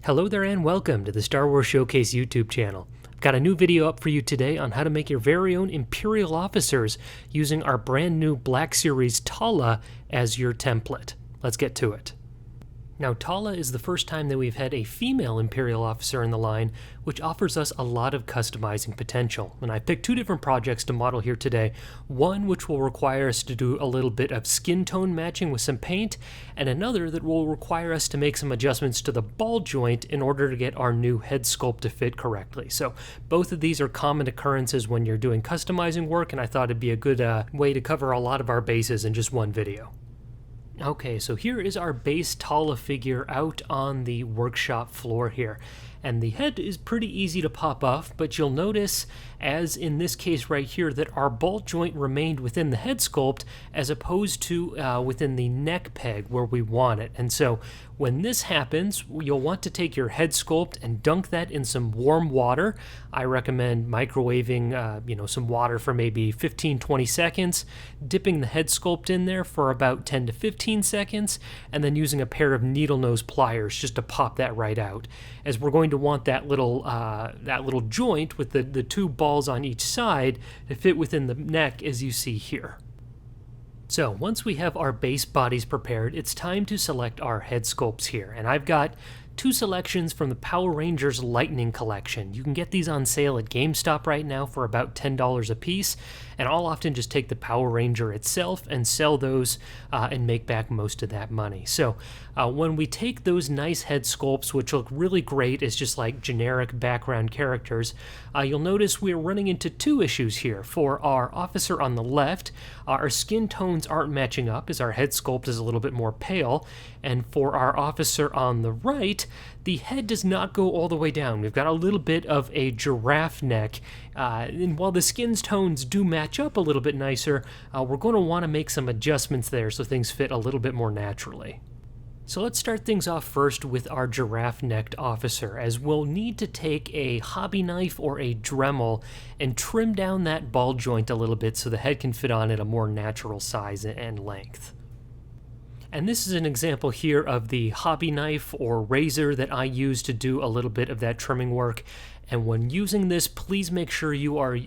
Hello there and welcome to the Star Wars Showcase YouTube channel. I've got a new video up for you today on how to make your very own Imperial Officers using our brand new Black Series Tala as your template. Let's get to it. Now, Tala is the first time that we've had a female Imperial Officer in the line, which offers us a lot of customizing potential. And I picked two different projects to model here today. One which will require us to do a little bit of skin tone matching with some paint, and another that will require us to make some adjustments to the ball joint in order to get our new head sculpt to fit correctly. So both of these are common occurrences when you're doing customizing work, and I thought it'd be a good way to cover a lot of our bases in just one video. Okay, so here is our base Tala figure out on the workshop floor here. And the head is pretty easy to pop off, but you'll notice, as in this case right here, that our ball joint remained within the head sculpt as opposed to within the neck peg where we want it. And so when this happens, you'll want to take your head sculpt and dunk that in some warm water. I recommend microwaving some water for maybe 15-20 seconds, dipping the head sculpt in there for about 10 to 15 seconds, and then using a pair of needle nose pliers just to pop that right out, as we're going to want that little joint with the two balls on each side to fit within the neck as you see here. So once we have our base bodies prepared, it's time to select our head sculpts here. And I've got two selections from the Power Rangers Lightning Collection. You can get these on sale at GameStop right now for about $10 a piece, and I'll often just take the Power Ranger itself and sell those and make back most of that money. So when we take those nice head sculpts, which look really great as just like generic background characters, you'll notice we're running into two issues here. For our officer on the left, our skin tones aren't matching up as our head sculpt is a little bit more pale, and for our officer on the right, the head does not go all the way down. We've got a little bit of a giraffe neck, and while the skin's tones do match up a little bit nicer, we're going to want to make some adjustments there so things fit a little bit more naturally. So let's start things off first with our giraffe-necked officer, as we'll need to take a hobby knife or a Dremel and trim down that ball joint a little bit so the head can fit on at a more natural size and length. And this is an example here of the hobby knife or razor that I use to do a little bit of that trimming work. And when using this, please make sure you are,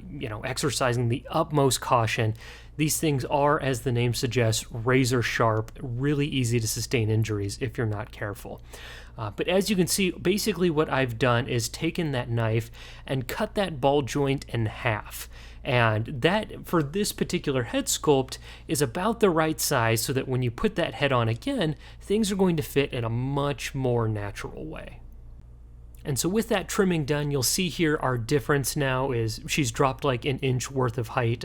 exercising the utmost caution. These things are, as the name suggests, razor sharp, really easy to sustain injuries if you're not careful. But as you can see, basically what I've done is taken that knife and cut that ball joint in half. And that, for this particular head sculpt, is about the right size so that when you put that head on again, things are going to fit in a much more natural way. And so with that trimming done, you'll see here our difference now is she's dropped like an inch worth of height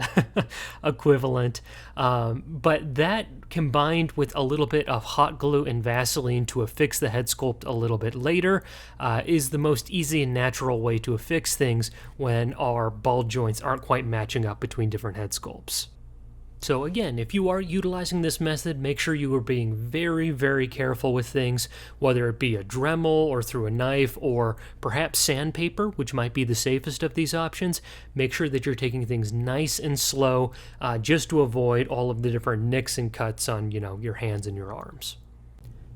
equivalent. But that combined with a little bit of hot glue and Vaseline to affix the head sculpt a little bit later is the most easy and natural way to affix things when our ball joints aren't quite matching up between different head sculpts. So again, if you are utilizing this method, make sure you are being very, very careful with things, whether it be a Dremel or through a knife or perhaps sandpaper, which might be the safest of these options. Make sure that you're taking things nice and slow just to avoid all of the different nicks and cuts on, your hands and your arms.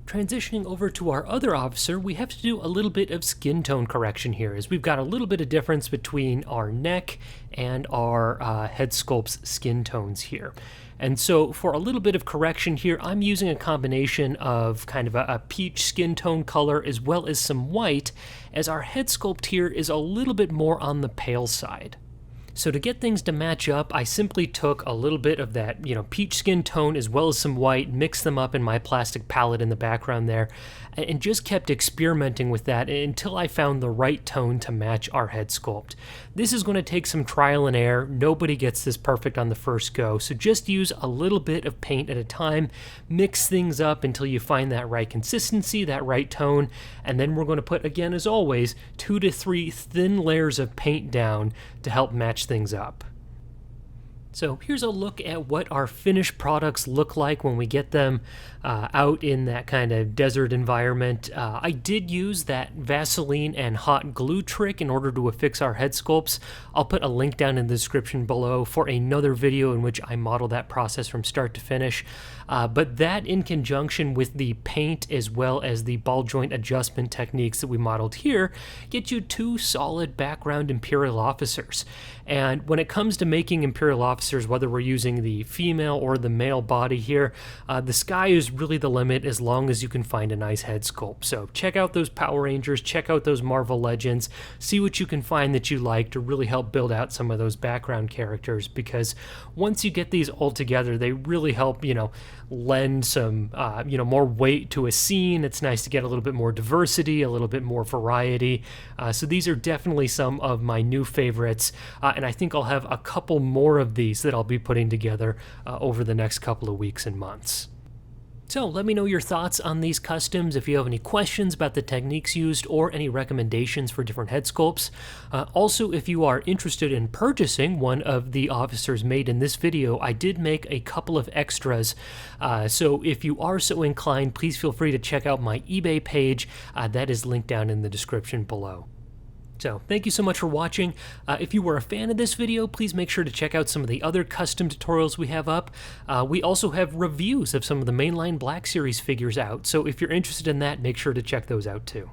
Transitioning over to our other officer, we have to do a little bit of skin tone correction here, as we've got a little bit of difference between our neck and our head sculpt's skin tones here. And so for a little bit of correction here, I'm using a combination of kind of a peach skin tone color as well as some white, as our head sculpt here is a little bit more on the pale side. So to get things to match up, I simply took a little bit of that, peach skin tone as well as some white, mixed them up in my plastic palette in the background there, and just kept experimenting with that until I found the right tone to match our head sculpt. This is going to take some trial and error. Nobody gets this perfect on the first go, so just use a little bit of paint at a time, mix things up until you find that right consistency, that right tone, and then we're going to put, again as always, 2 to 3 thin layers of paint down to help match things up. So here's a look at what our finished products look like when we get them out in that kind of desert environment. I did use that Vaseline and hot glue trick in order to affix our head sculpts. I'll put a link down in the description below for another video in which I model that process from start to finish. But that in conjunction with the paint as well as the ball joint adjustment techniques that we modeled here get you two solid background Imperial Officers. And when it comes to making Imperial Officers, whether we're using the female or the male body here, the sky is really the limit as long as you can find a nice head sculpt. So check out those Power Rangers, check out those Marvel Legends, see what you can find that you like to really help build out some of those background characters, because once you get these all together, they really help, lend some, more weight to a scene. It's nice to get a little bit more diversity, a little bit more variety. So these are definitely some of my new favorites, and I think I'll have a couple more of these that I'll be putting together over the next couple of weeks and months. So let me know your thoughts on these customs, if you have any questions about the techniques used or any recommendations for different head sculpts. Also, if you are interested in purchasing one of the officers made in this video, I did make a couple of extras. So if you are so inclined, please feel free to check out my eBay page. That is linked down in the description below. So thank you so much for watching. If you were a fan of this video, please make sure to check out some of the other custom tutorials we have up. We also have reviews of some of the mainline Black Series figures out, so if you're interested in that, make sure to check those out too.